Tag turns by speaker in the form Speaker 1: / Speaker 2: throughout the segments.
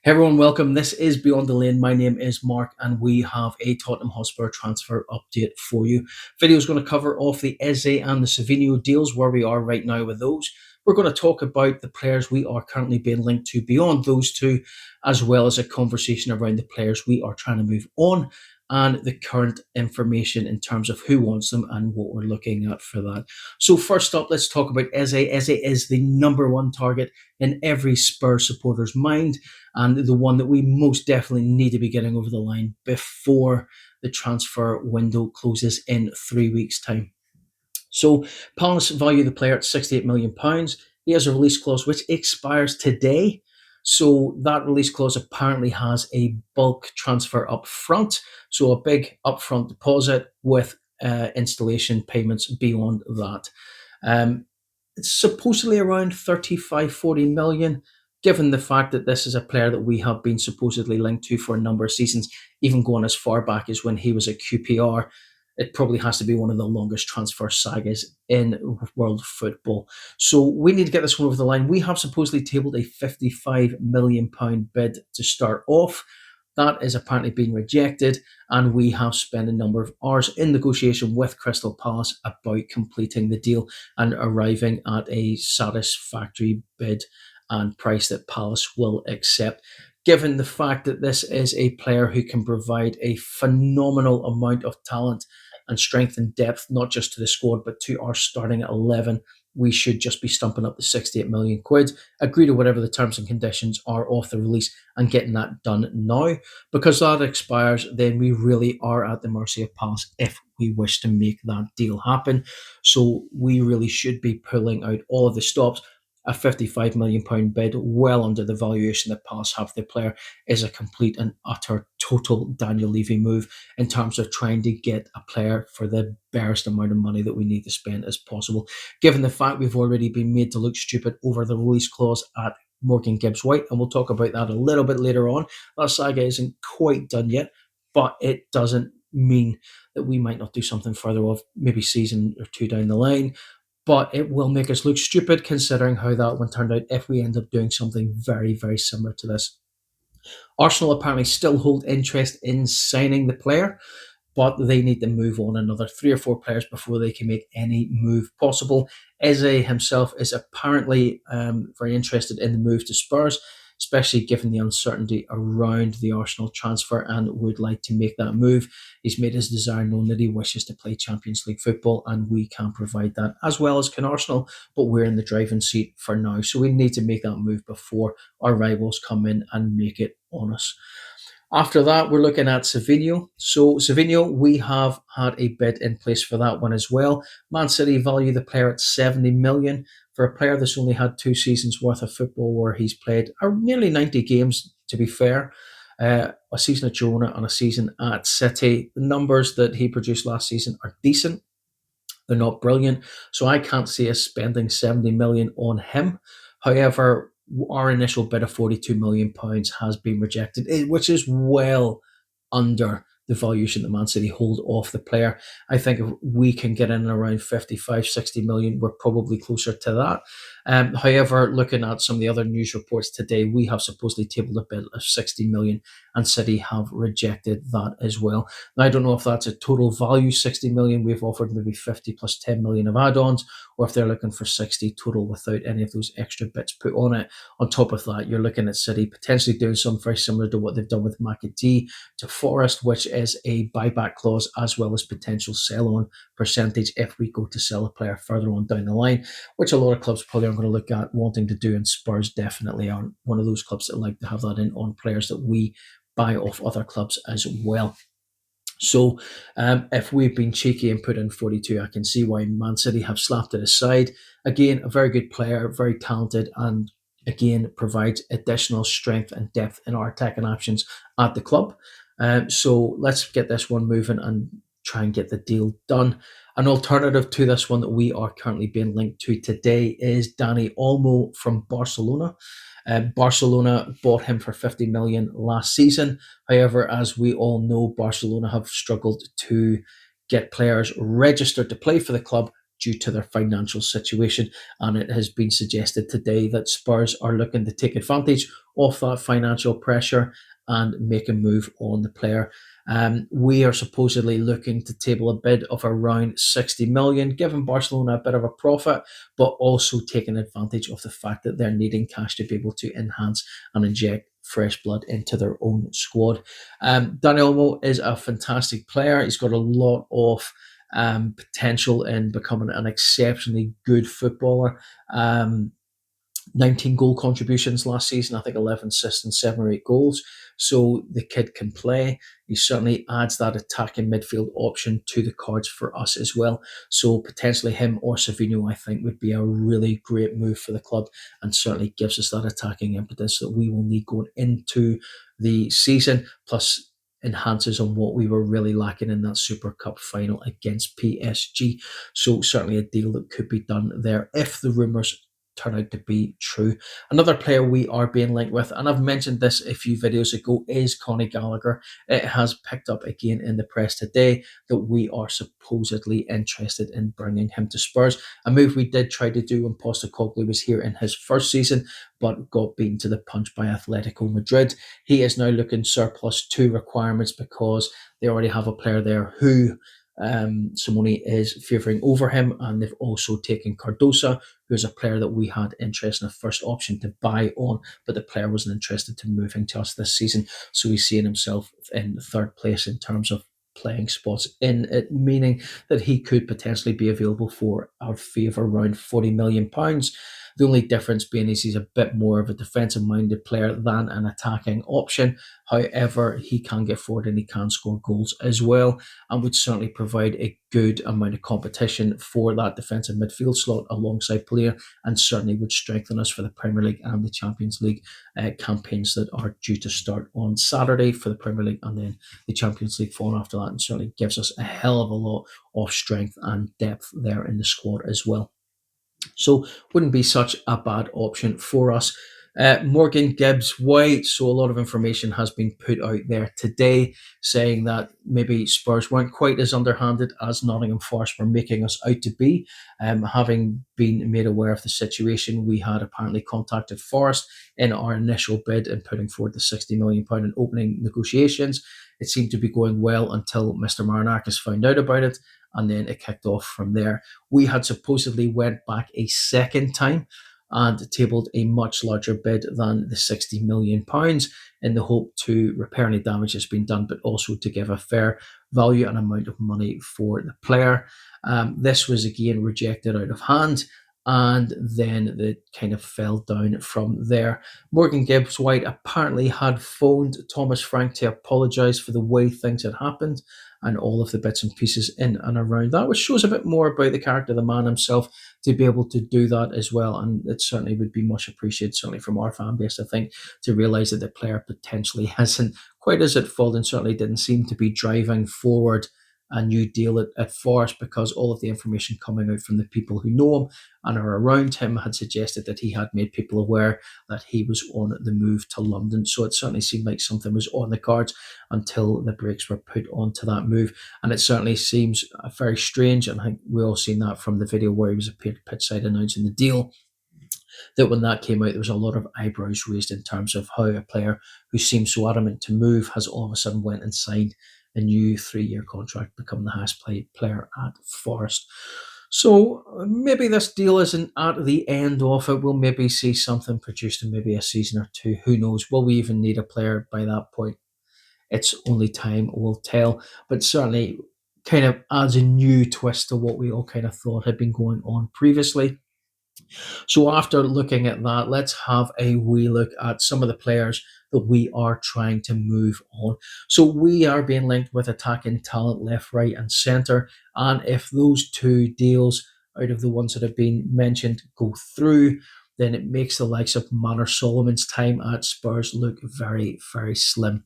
Speaker 1: Hey everyone, welcome. This is Beyond the Lane. My name is Mark, and we have a Tottenham Hotspur transfer update for you. Video is going to cover off the Eze and the Savinho deals, where we are right now with those. We're going to talk about the players we are currently being linked to beyond those two, as well as a conversation around the players we are trying to move on and the current information in terms of who wants them and what we're looking at for that. So first up, let's talk about Eze. Eze is the number one target in every Spurs supporter's mind, and the one that we most definitely need to be getting over the line before the transfer window closes in 3 weeks' time. So Palace value the player at £68 million. He has a release clause which expires today. So that release clause apparently has a bulk transfer up front. So a big upfront deposit with installation payments beyond that. It's supposedly around 35, 40 million, given the fact that this is a player that we have been supposedly linked to for a number of seasons, even going as far back as when he was at QPR. It probably has to be one of the longest transfer sagas in world football. So we need to get this one over the line. We have supposedly tabled a £55 million bid to start off. That is apparently being rejected, and we have spent a number of hours in negotiation with Crystal Palace about completing the deal and arriving at a satisfactory bid and price that Palace will accept. Given the fact that this is a player who can provide a phenomenal amount of talent and strength and depth, not just to the squad, but to our starting 11, we should just be stumping up the 68 million quid, agree to whatever the terms and conditions are off the release, and getting that done now. Because that expires, then we really are at the mercy of Palace if we wish to make that deal happen. So we really should be pulling out all of the stops. A £55 million bid, well under the valuation that Palace have the player, is a complete and utter total Daniel Levy move in terms of trying to get a player for the barest amount of money that we need to spend as possible. Given the fact we've already been made to look stupid over the release clause at Morgan Gibbs White, and we'll talk about that a little bit later on. That saga isn't quite done yet, but it doesn't mean that we might not do something further off, maybe season or two down the line. But it will make us look stupid considering how that one turned out if we end up doing something very, very similar to this. Arsenal apparently still hold interest in signing the player, but they need to move on another three or four players before they can make any move possible. Eze himself is apparently very interested in the move to Spurs, especially given the uncertainty around the Arsenal transfer, and would like to make that move. He's made his desire known that he wishes to play Champions League football, and we can provide that as well as can Arsenal, but we're in the driving seat for now. So we need to make that move before our rivals come in and make it on us. After that, we're looking at Savinho. So Savinho, we have had a bid in place for that one as well. Man City value the player at 70 million for a player that's only had 2 seasons worth of football where he's played nearly 90 games, to be fair. A season at Girona and a season at City. The numbers that he produced last season are decent. They're not brilliant. So I can't see us spending 70 million on him. However, our initial bid of 42 million pounds has been rejected, which is well under the valuation that Man City hold off the player. I think if we can get in around 55, 60 million, we're probably closer to that. However, looking at some of the other news reports today, we have supposedly tabled a bid of 60 million, and City have rejected that as well. Now, I don't know if that's a total value 60 million. We've offered maybe 50 plus 10 million of add-ons, or if they're looking for 60 total without any of those extra bits put on it. On top of that, you're looking at City potentially doing something very similar to what they've done with McAtee to Forest, which is a buyback clause as well as potential sell-on percentage if we go to sell a player further on down the line, which a lot of clubs probably aren't going to look at wanting to do, and Spurs definitely aren't one of those clubs that like to have that in on players that we buy off other clubs as well. So if we've been cheeky and put in 42, I can see why Man City have slapped it aside. Again, a very good player, very talented, and again provides additional strength and depth in our attacking options at the club. So let's get this one moving and try and get the deal done. An alternative to this one that we are currently being linked to today is Dani Olmo from Barcelona. Barcelona bought him for 50 million last season. However, as we all know, Barcelona have struggled to get players registered to play for the club due to their financial situation. And it has been suggested today that Spurs are looking to take advantage of that financial pressure and make a move on the player. We are supposedly looking to table a bid of around 60 million, giving Barcelona a bit of a profit, but also taking advantage of the fact that they're needing cash to be able to enhance and inject fresh blood into their own squad. Dani Olmo is a fantastic player. He's got a lot of potential in becoming an exceptionally good footballer. 19 goal contributions last season, I think 11 assists and 7 or 8 goals. So the kid can play. He certainly adds that attacking midfield option to the cards for us as well. So potentially him or Savinho, I think, would be a really great move for the club and certainly gives us that attacking impetus that we will need going into the season, plus enhances on what we were really lacking in that Super Cup final against PSG. So certainly a deal that could be done there if the rumours turn out to be true. Another player we are being linked with, and I've mentioned this a few videos ago, is Conor Gallagher. It has picked up again in the press today that we are supposedly interested in bringing him to Spurs. A move we did try to do when Postecoglou was here in his first season, but got beaten to the punch by Atletico Madrid. He is now looking surplus to requirements because they already have a player there who Simone is favouring over him, and they've also taken Cardosa, who's a player that we had interest in a first option to buy on, but the player wasn't interested to moving to us this season. So he's seeing himself in third place in terms of playing spots in it, meaning that he could potentially be available for our fee of around £40 million. The only difference being is he's a bit more of a defensive minded player than an attacking option. However, he can get forward and he can score goals as well, and would certainly provide a good amount of competition for that defensive midfield slot alongside Plea, and certainly would strengthen us for the Premier League and the Champions League campaigns that are due to start on Saturday for the Premier League, and then the Champions League following after that, and certainly gives us a hell of a lot of strength and depth there in the squad as well. So wouldn't be such a bad option for us. Morgan Gibbs White. So a lot of information has been put out there today saying that maybe Spurs weren't quite as underhanded as Nottingham Forest were making us out to be. Having been made aware of the situation, we had apparently contacted Forest in our initial bid and putting forward the £60 million in opening negotiations. It seemed to be going well until Mr. Marinakis found out about it, and then it kicked off from there. We had supposedly went back a second time and tabled a much larger bid than the £60 million in the hope to repair any damage that's been done, but also to give a fair value and amount of money for the player. This was again rejected out of hand, and then it kind of fell down from there. Morgan Gibbs White apparently had phoned Thomas Frank to apologise for the way things had happened and all of the bits and pieces in and around that, which shows a bit more about the character of the man himself to be able to do that as well. And it certainly would be much appreciated, certainly from our fan base, I think, to realise that the player potentially hasn't quite as at fault and certainly didn't seem to be driving forward a new deal at Forest, because all of the information coming out from the people who know him and are around him had suggested that he had made people aware that he was on the move to London. So it certainly seemed like something was on the cards until the brakes were put onto that move. And it certainly seems very strange, and I think we all seen that from the video where he was appeared pitchside announcing the deal, that when that came out, there was a lot of eyebrows raised in terms of how a player who seems so adamant to move has all of a sudden went and signed a new 3-year contract, becoming the highest paid player at Forest. So maybe this deal isn't at the end of it. We'll maybe see something produced in maybe a season or two. Who knows? Will we even need a player by that point? It's only time will tell. But certainly kind of adds a new twist to what we all kind of thought had been going on previously. So after looking at that, let's have a wee look at some of the players that we are trying to move on. So we are being linked with attacking talent left, right, and centre. And if those two deals out of the ones that have been mentioned go through, then it makes the likes of Manor Solomon's time at Spurs look very, very slim.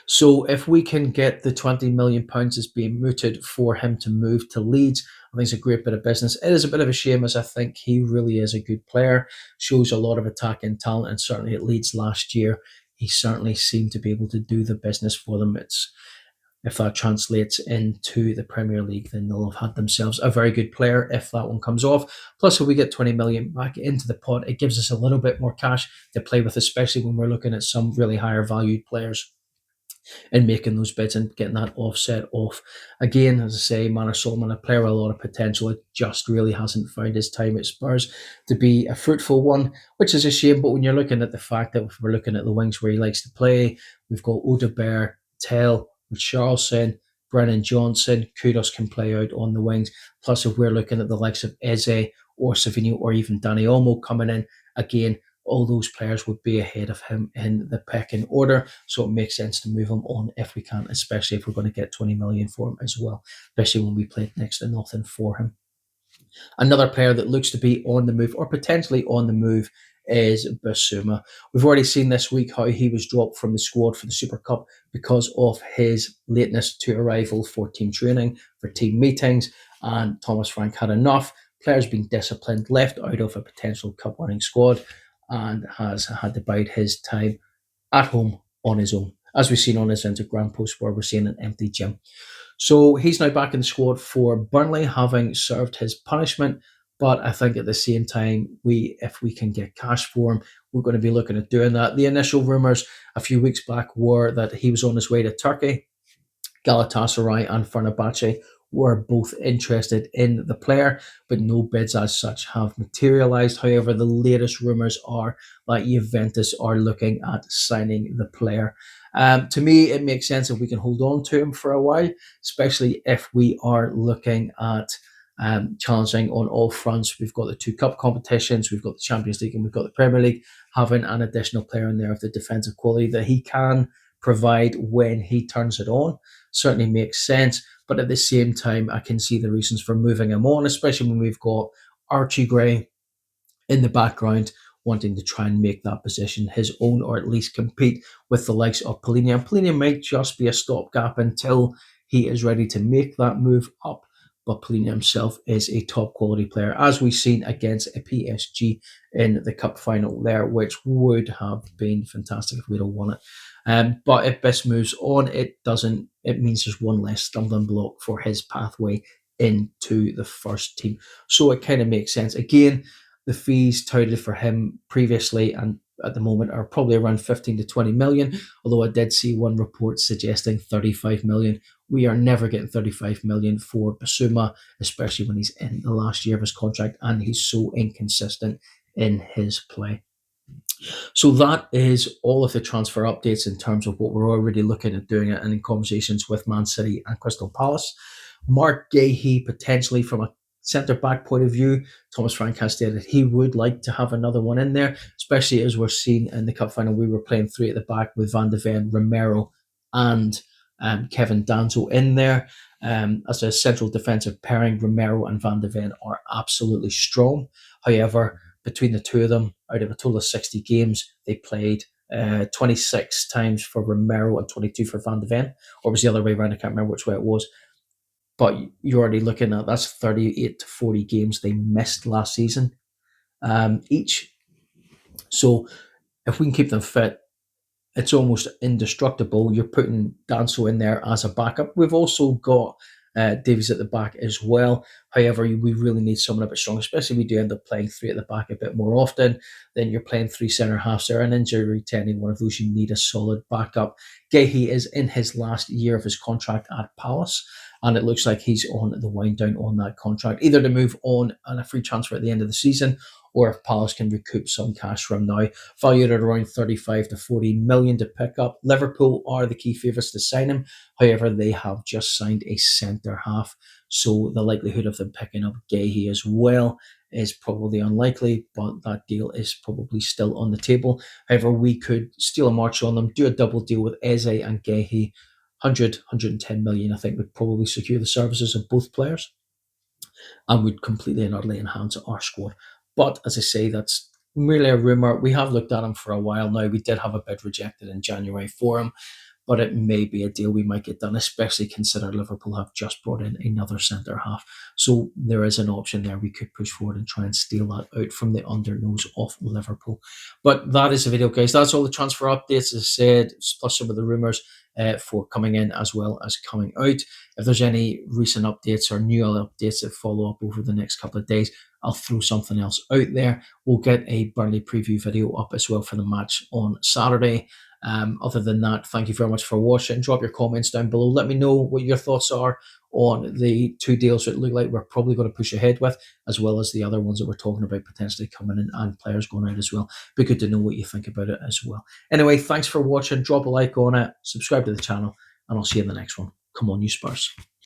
Speaker 1: So if we can get the £20 million that's being mooted for him to move to Leeds, I think it's a great bit of business. It is a bit of a shame, as I think he really is a good player, shows a lot of attacking talent, and certainly at Leeds last year, he certainly seemed to be able to do the business for them. if that translates into the Premier League, then they'll have had themselves a very good player if that one comes off. Plus, if we get 20 million back into the pot, it gives us a little bit more cash to play with, especially when we're looking at some really higher valued players and making those bids and getting that offset off. Again, as I say, Manor Solomon, a player with a lot of potential, it just really hasn't found his time at Spurs to be a fruitful one, which is a shame. But when you're looking at the fact that if we're looking at the wings where he likes to play, we've got Odebear, Tell, Richarlison, Brennan Johnson, Kudos can play out on the wings. Plus, if we're looking at the likes of Eze or Savinho or even Danny Olmo coming in, again, all those players would be ahead of him in the pecking order. So it makes sense to move him on if we can, especially if we're going to get 20 million for him as well, especially when we played next to nothing for him. Another player that looks to be on the move or potentially on the move is Basuma. We've already seen this week how he was dropped from the squad for the Super Cup because of his lateness to arrival for team training, for team meetings, and Thomas Frank had enough. Players being disciplined, left out of a potential cup winning squad, and has had to bide his time at home on his own. As we've seen on his Instagram post where we're seeing an empty gym. So he's now back in the squad for Burnley, having served his punishment. But I think at the same time, if we can get cash for him, we're going to be looking at doing that. The initial rumours a few weeks back were that he was on his way to Turkey. Galatasaray and Fenerbahce were both interested in the player, but no bids as such have materialised. However, the latest rumours are that Juventus are looking at signing the player. To me, it makes sense if we can hold on to him for a while, especially if we are looking at challenging on all fronts. We've got the two cup competitions, we've got the Champions League, and we've got the Premier League. Having an additional player in there of the defensive quality that he can provide when he turns it on certainly makes sense. But at the same time, I can see the reasons for moving him on, especially when we've got Archie Gray in the background wanting to try and make that position his own or at least compete with the likes of Polina. And Polina might just be a stopgap until he is ready to make that move up. But Polina himself is a top quality player, as we've seen against a PSG in the cup final there, which would have been fantastic if we'd have won it. But if Biss moves on, it doesn't. It means there's one less stumbling block for his pathway into the first team. So it kind of makes sense. Again, the fees touted for him previously and at the moment are probably around 15 to 20 million, although I did see one report suggesting 35 million. We are never getting 35 million for Basuma, especially when he's in the last year of his contract and he's so inconsistent in his play. So that is all of the transfer updates in terms of what we're already looking at doing it and in conversations with Man City and Crystal Palace. Mark Gahey, potentially from a centre back point of view, Thomas Frank has stated he would like to have another one in there, especially as we're seeing in the cup final. We were playing three at the back with Van de Ven, Romero, and Kevin Danzo in there. As a central defensive pairing, Romero and Van de Ven are absolutely strong. However, between the two of them, out of a total of 60 games, they played 26 times for Romero and 22 for Van de Ven. Or was the other way around? I can't remember which way it was. But you're already looking at that's 38 to 40 games they missed last season each. So if we can keep them fit, it's almost indestructible. You're putting Danso in there as a backup. We've also got Davies at the back as well. However, we really need someone a bit strong, especially if we do end up playing three at the back a bit more often. Then you're playing three centre halves there. An injury to any one of those, you need a solid backup. Gahey is in his last year of his contract at Palace, and it looks like he's on the wind down on that contract, either to move on a free transfer at the end of the season, or if Palace can recoup some cash from now, valued at around 35 to 40 million to pick up. Liverpool are the key favourites to sign him. However, they have just signed a centre half, so the likelihood of them picking up Gahey as well is probably unlikely, but that deal is probably still on the table. However, we could steal a march on them, do a double deal with Eze and Gahey. 110 million, I think, would probably secure the services of both players and would completely and utterly enhance our squad. But as I say, that's merely a rumour. We have looked at him for a while now. We did have a bid rejected in January for him, but it may be a deal we might get done, especially consider Liverpool have just brought in another centre half. So there is an option there. We could push forward and try and steal that out from the undernose of Liverpool. But that is the video, guys. That's all the transfer updates, as I said, plus some of the rumours. for coming in as well as coming out. If there's any recent updates or new updates that follow up over the next couple of days, I'll throw something else out there. We'll get a Burnley preview video up as well for the match on Saturday. Other than that, thank you very much for watching. Drop your comments down below. Let me know what your thoughts are on the two deals that look like we're probably going to push ahead with, as well as the other ones that we're talking about potentially coming in and players going out as well. Be good to know what you think about it as well. Anyway, thanks for watching. Drop a like on it, subscribe to the channel, and I'll see you in the next one. Come on, you Spurs.